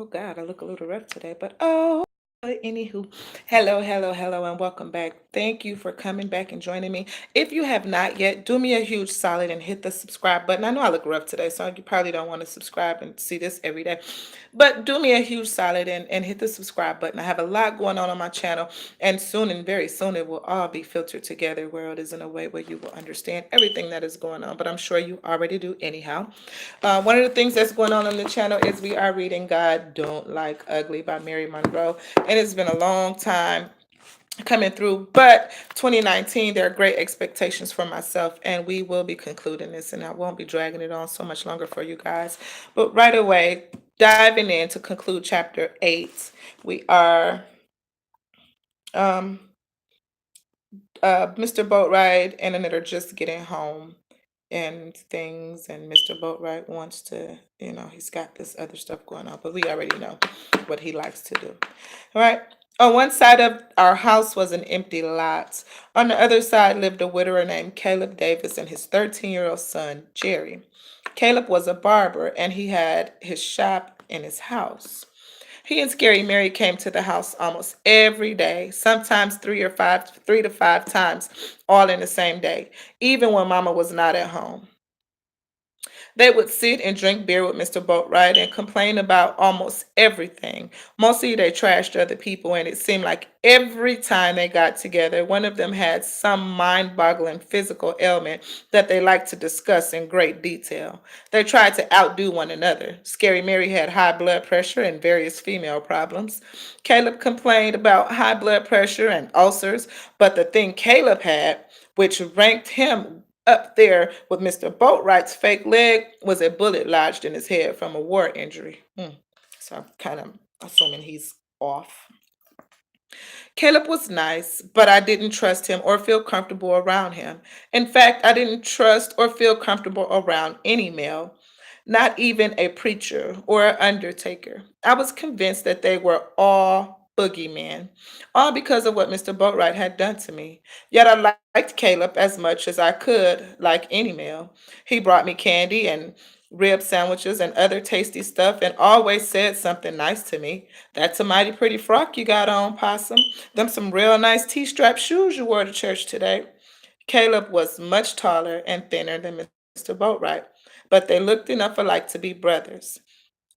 Oh God, I look a little rough today, but anywho, hello, and welcome back. Thank you for coming back and joining me. If you have not yet, do me a huge solid and hit the subscribe button. I know I look rough today, so you probably don't want to subscribe and see this every day, but do me a huge solid and hit the subscribe button. I have a lot going on my channel, and soon and very soon it will all be filtered together where it is in a way where you will understand everything that is going on. But I'm sure you already do anyhow. One of the things that's going on the channel is we are reading God Don't Like Ugly by Mary Monroe. And it's been a long time coming through, but 2019, there are great expectations for myself, and we will be concluding this, and I won't be dragging it on so much longer for you guys. But right away, diving in to conclude chapter 8, we are um, Mr. Boatwright and Annette are just getting home and things, and Mr. Boatwright wants to, he's got this other stuff going on, but we already know what he likes to do. All right. On one side of our house was an empty lot. On the other side lived a widower named Caleb Davis and his 13-year-old son, Jerry. Caleb was a barber, and he had his shop in his house. He and Scary Mary came to the house almost every day, sometimes 3 to 5 all in the same day, even when Mama was not at home. They would sit and drink beer with Mr. Boatwright and complain about almost everything. Mostly they trashed other people, and it seemed like every time they got together, one of them had some mind boggling physical ailment that they liked to discuss in great detail. They tried to outdo one another. Scary Mary had high blood pressure and various female problems. Caleb complained about high blood pressure and ulcers, but the thing Caleb had, which ranked him up there with Mr. Boatwright's fake leg, was a bullet lodged in his head from a war injury. So I'm kind of assuming he's off. Caleb was nice, but I didn't trust him or feel comfortable around him. In fact, I didn't trust or feel comfortable around any male, not even a preacher or an undertaker. I was convinced that they were all boogeymen, all because of what Mr. Boatwright had done to me. Yet I liked Caleb as much as I could, like any male. He brought me candy and rib sandwiches and other tasty stuff and always said something nice to me. That's a mighty pretty frock you got on, Possum. Them some real nice T-strap shoes you wore to church today. Caleb was much taller and thinner than Mr. Boatwright, but they looked enough alike to be brothers.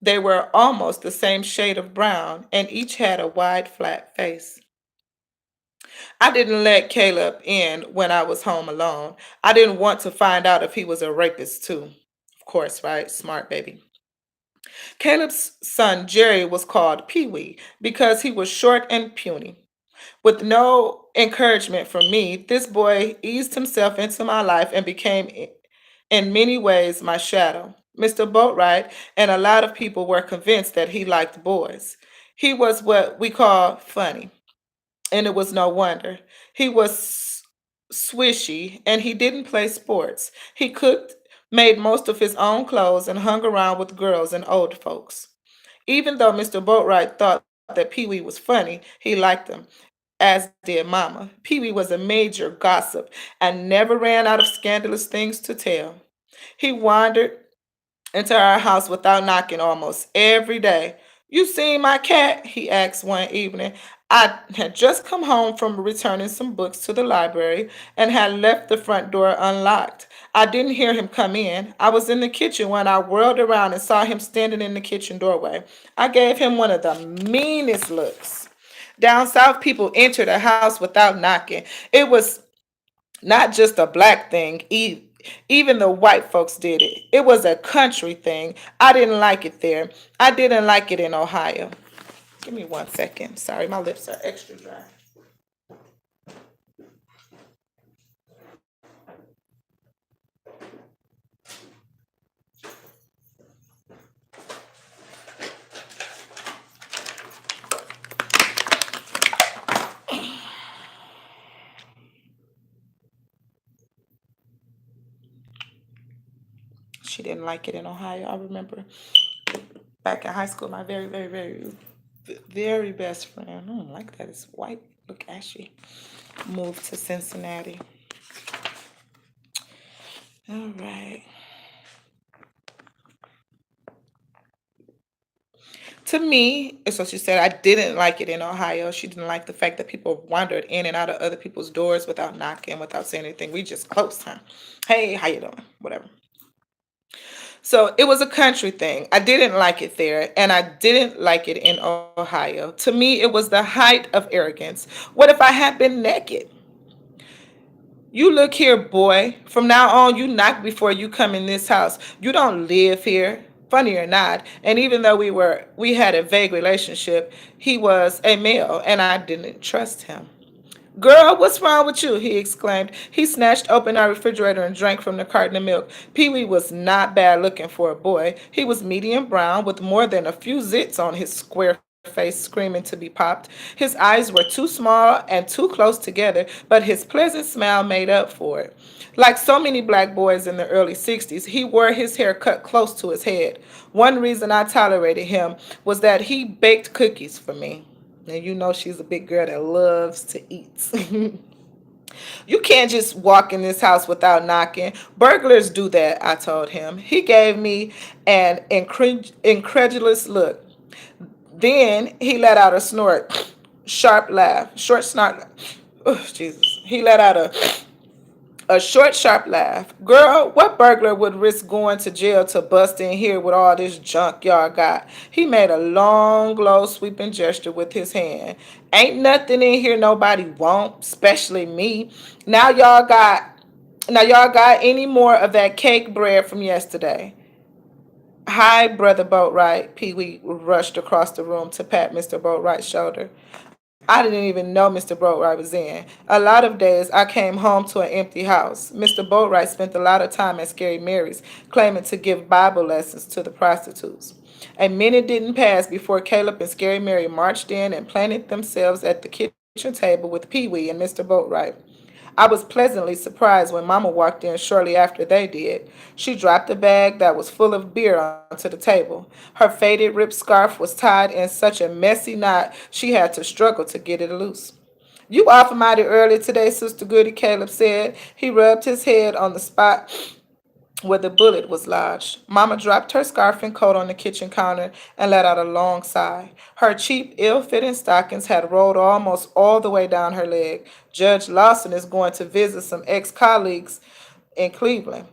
They were almost the same shade of brown, and each had a wide, flat face. I didn't let Caleb in when I was home alone. I didn't want to find out if he was a rapist, too. Of course, right? Smart baby. Caleb's son Jerry was called Pee Wee because he was short and puny. With no encouragement from me, this boy eased himself into my life and became, in many ways, my shadow. Mr. Boatwright and a lot of people were convinced that he liked boys. He was what we call funny, and it was no wonder. He was swishy, and he didn't play sports. He cooked, made most of his own clothes, and hung around with girls and old folks. Even though Mr. Boatwright thought that Pee Wee was funny, he liked him, as did Mama. Pee Wee was a major gossip and never ran out of scandalous things to tell. He wandered into our house without knocking almost every day. You seen my cat? He asked one evening. I had just come home from returning some books to the library and had left the front door unlocked. I didn't hear him come in. I was in the kitchen when I whirled around and saw him standing in the kitchen doorway. I gave him one of the meanest looks. Down south, people entered a house without knocking. It was not just a black thing. Even the white folks did it. It was a country thing. I didn't like it there. I didn't like it in Ohio. Give me 1 second. Sorry, my lips are extra dry. She didn't like it in Ohio. I remember back in high school, my very best friend, I don't like that, it's white, look ashy, moved to Cincinnati. All right. To me, and so she said, I didn't like it in Ohio. She didn't like the fact that people wandered in and out of other people's doors without knocking, without saying anything. We just closed, huh? Hey, how you doing? Whatever. So it was a country thing. I didn't like it there, and I didn't like it in Ohio. To me, it was the height of arrogance. What if I had been naked? You look here, boy. From now on, you knock before you come in this house. You don't live here. Funny or not, and even though we had a vague relationship, he was a male, and I didn't trust him. Girl, what's wrong with you? He exclaimed. He snatched open our refrigerator and drank from the carton of milk. Pee Wee was not bad looking for a boy. He was medium brown with more than a few zits on his square face screaming to be popped. His eyes were too small and too close together, but his pleasant smile made up for it. Like so many black boys in the early 60s, he wore his hair cut close to his head. One reason I tolerated him was that he baked cookies for me. And you know she's a big girl that loves to eat. You can't just walk in this house without knocking. Burglars do that, I told him. He gave me an incredulous look. Then he let out a snort, sharp laugh, short snort. Oh, Jesus. He let out a short, sharp laugh. Girl, what burglar would risk going to jail to bust in here with all this junk y'all got? He made a long, low, sweeping gesture with his hand. Ain't nothing in here nobody won't, especially me. Now y'all got now y'all got any more of that cake bread from yesterday? Hi, Brother Boatwright. Pee Wee rushed across the room to pat Mr. Boatwright's shoulder. I didn't even know Mr. Boatwright was in. A lot of days I came home to an empty house. Mr. Boatwright spent a lot of time at Scary Mary's, claiming to give Bible lessons to the prostitutes. A minute didn't pass before Caleb and Scary Mary marched in and planted themselves at the kitchen table with Pee Wee and Mr. Boatwright. I was pleasantly surprised when Mama walked in shortly after they did. She dropped a bag that was full of beer onto the table. Her faded ripped scarf was tied in such a messy knot she had to struggle to get it loose. You off mighty early today, Sister Goody, Caleb said. He rubbed his head on the spot where the bullet was lodged. Mama dropped her scarf and coat on the kitchen counter and let out a long sigh. Her cheap, ill fitting stockings had rolled almost all the way down her leg. Judge Lawson is going to visit some ex colleagues in Cleveland.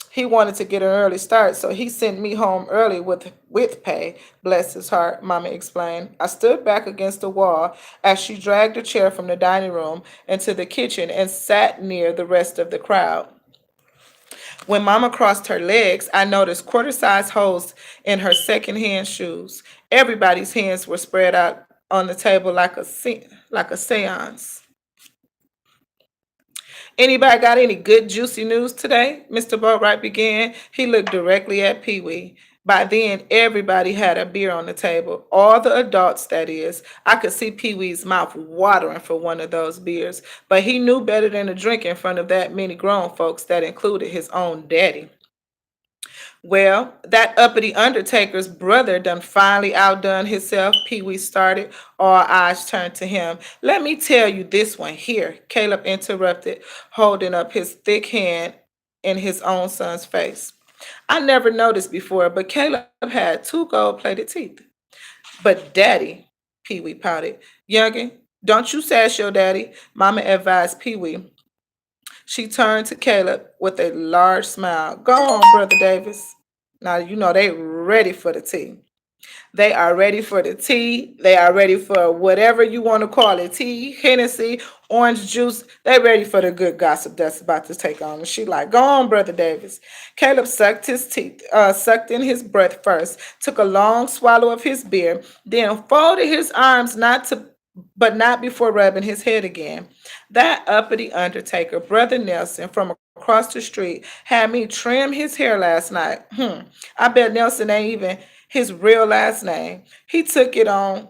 He wanted to get an early start, so he sent me home early with pay. Bless his heart, Mama explained. I stood back against the wall as she dragged a chair from the dining room into the kitchen and sat near the rest of the crowd. When Mama crossed her legs, I noticed quarter-sized holes in her second-hand shoes. Everybody's hands were spread out on the table like a seance. Anybody got any good juicy news today? Mr. Boatwright began. He looked directly at Pee Wee. By then, everybody had a beer on the table. All the adults, that is. I could see Pee Wee's mouth watering for one of those beers, but he knew better than to drink in front of that many grown folks that included his own daddy. Well, that uppity Undertaker's brother done finally outdone himself, Pee Wee started. All eyes turned to him. Let me tell you this one here, Caleb interrupted, holding up his thick hand in his own son's face. I never noticed before, but Caleb had two gold-plated teeth. But daddy, Pee Wee pouted. Youngin, don't you sass your daddy, Mama advised Pee Wee. She turned to Caleb with a large smile. Go on, Brother Davis. Now, you know they ready for the tea. They are ready for the tea. They are ready for whatever you want to call it. Tea, Hennessy, orange juice. They ready for the good gossip that's about to take on. And she like, go on, Brother Davis. Caleb sucked his teeth, sucked in his breath first, took a long swallow of his beer, then folded his arms but not before rubbing his head again. That uppity Undertaker, Brother Nelson, from across the street, had me trim his hair last night. I bet Nelson ain't even his real last name. He took it on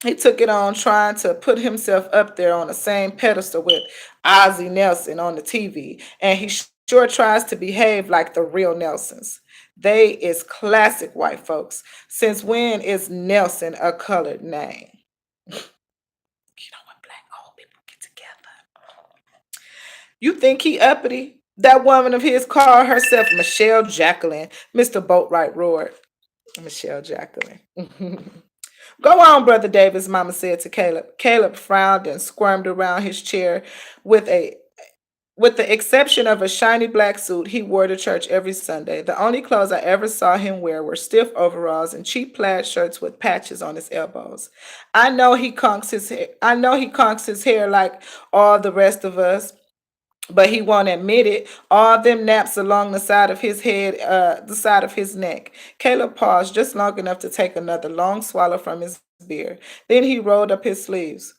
trying to put himself up there on the same pedestal with Ozzie Nelson on the TV, and he sure tries to behave like the real Nelsons. They is classic white folks. Since when is Nelson a colored name? You know when black old people get together. You think he uppity? That woman of his called herself Michelle Jacqueline, Mr. Boatwright roared. Michelle Jacqueline. Go on, Brother Davis, Mama said to Caleb. Caleb frowned and squirmed around his chair with a with the exception of a shiny black suit he wore to church every Sunday. The only clothes I ever saw him wear were stiff overalls and cheap plaid shirts with patches on his elbows. I know he conks his hair like all the rest of us, but he won't admit it. All them naps along the side of his head, the side of his neck. Caleb paused just long enough to take another long swallow from his beer. Then he rolled up his sleeves.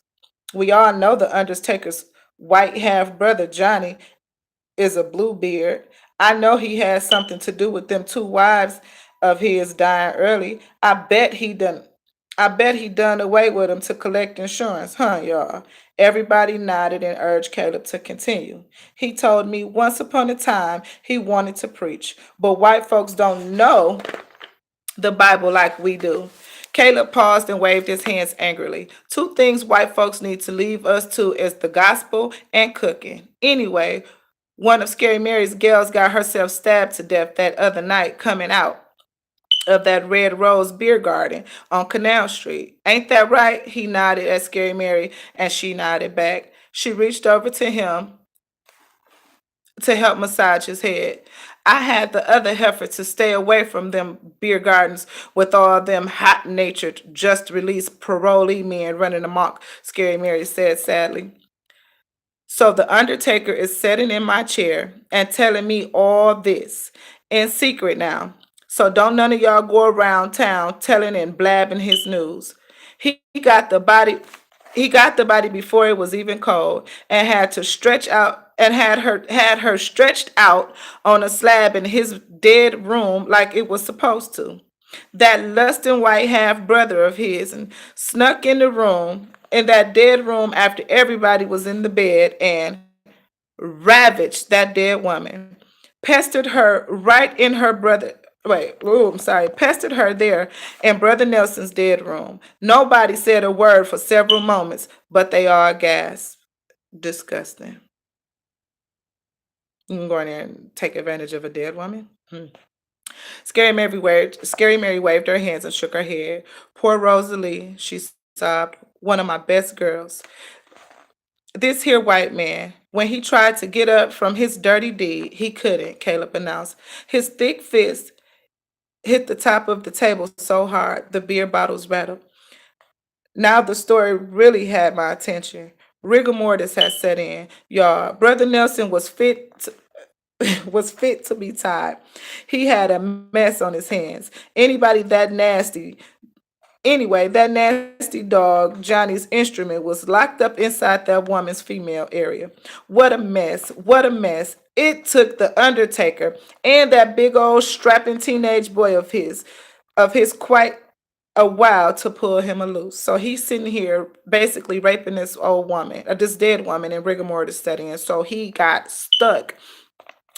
We all know the Undertaker's white half brother Johnny is a Bluebeard. I know he has something to do with them two wives of his dying early. I bet he done away with them to collect insurance, huh, y'all? Everybody nodded and urged Caleb to continue. He told me once upon a time he wanted to preach, but white folks don't know the Bible like we do. Caleb paused and waved his hands angrily. Two things white folks need to leave us to is the gospel and cooking. Anyway, one of Scary Mary's gals got herself stabbed to death that other night coming out of that Red Rose beer garden on Canal Street. Ain't that right? He nodded at Scary Mary and she nodded back. She reached over to him to help massage his head. I had the other heifer to stay away from them beer gardens with all them hot natured, just released parolee men running amok, Scary Mary said sadly. So the Undertaker is sitting in my chair and telling me all this in secret now. So don't none of y'all go around town telling and blabbing his news. He got the body he got the body before it was even cold and had to stretch out and had her stretched out on a slab in his dead room like it was supposed to. That lusting white half brother of his and snuck in that dead room after everybody was in the bed and ravaged that dead woman, pestered her right in her brother. Wait, oh, I'm sorry. Pestered her there in Brother Nelson's dead room. Nobody said a word for several moments, but they all gasped. Disgusting. You can go in there and take advantage of a dead woman. Scary Mary waved her hands and shook her head. Poor Rosalie, she sobbed, one of my best girls. This here white man, when he tried to get up from his dirty deed, he couldn't, Caleb announced. His thick fist hit the top of the table so hard the beer bottles rattled. Now the story really had my attention. Rigor mortis had set in. Y'all, Brother Nelson was fit to be tied. He had a mess on his hands. Anyway, that nasty dog, Johnny's instrument, was locked up inside that woman's female area. What a mess. What a mess. It took the Undertaker and that big old strapping teenage boy of his quite a while to pull him loose. So he's sitting here basically raping this old woman, this dead woman in rigor mortis setting. And so he got stuck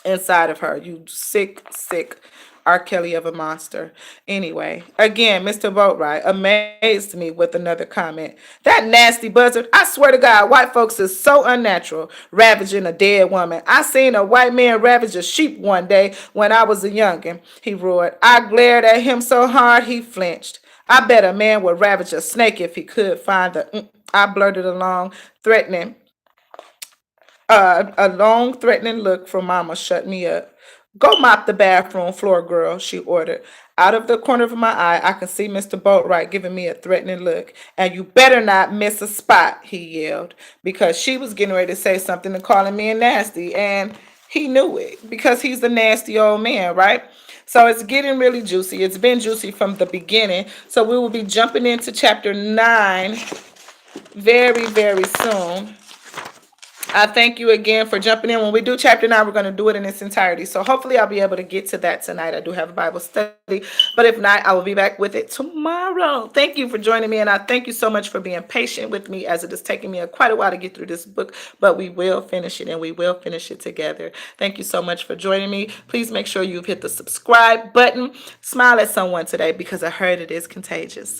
inside of her. You sick, sick R. Kelly of a monster. Anyway, again, Mr. Boatwright amazed me with another comment. That nasty buzzard, I swear to God, white folks is so unnatural, ravaging a dead woman. I seen a white man ravage a sheep one day when I was a youngin', he roared. I glared at him so hard he flinched. I bet a man would ravage a snake if he could find I blurted along, threatening. A long, threatening look from Mama shut me up. Go mop the bathroom floor, girl, she ordered. Out of the corner of my eye, I could see Mr. Boatwright giving me a threatening look. And you better not miss a spot, he yelled, because she was getting ready to say something and calling me a nasty. And he knew it because he's the nasty old man, right? So it's getting really juicy. It's been juicy from the beginning. So we will be jumping into chapter 9 very, very soon. I thank you again for jumping in. When we do chapter 9, we're going to do it in its entirety. So hopefully I'll be able to get to that tonight. I do have a Bible study, but if not, I will be back with it tomorrow. Thank you for joining me, and I thank you so much for being patient with me as it is taking me quite a while to get through this book, but we will finish it, and we will finish it together. Thank you so much for joining me. Please make sure you've hit the subscribe button. Smile at someone today because I heard it is contagious.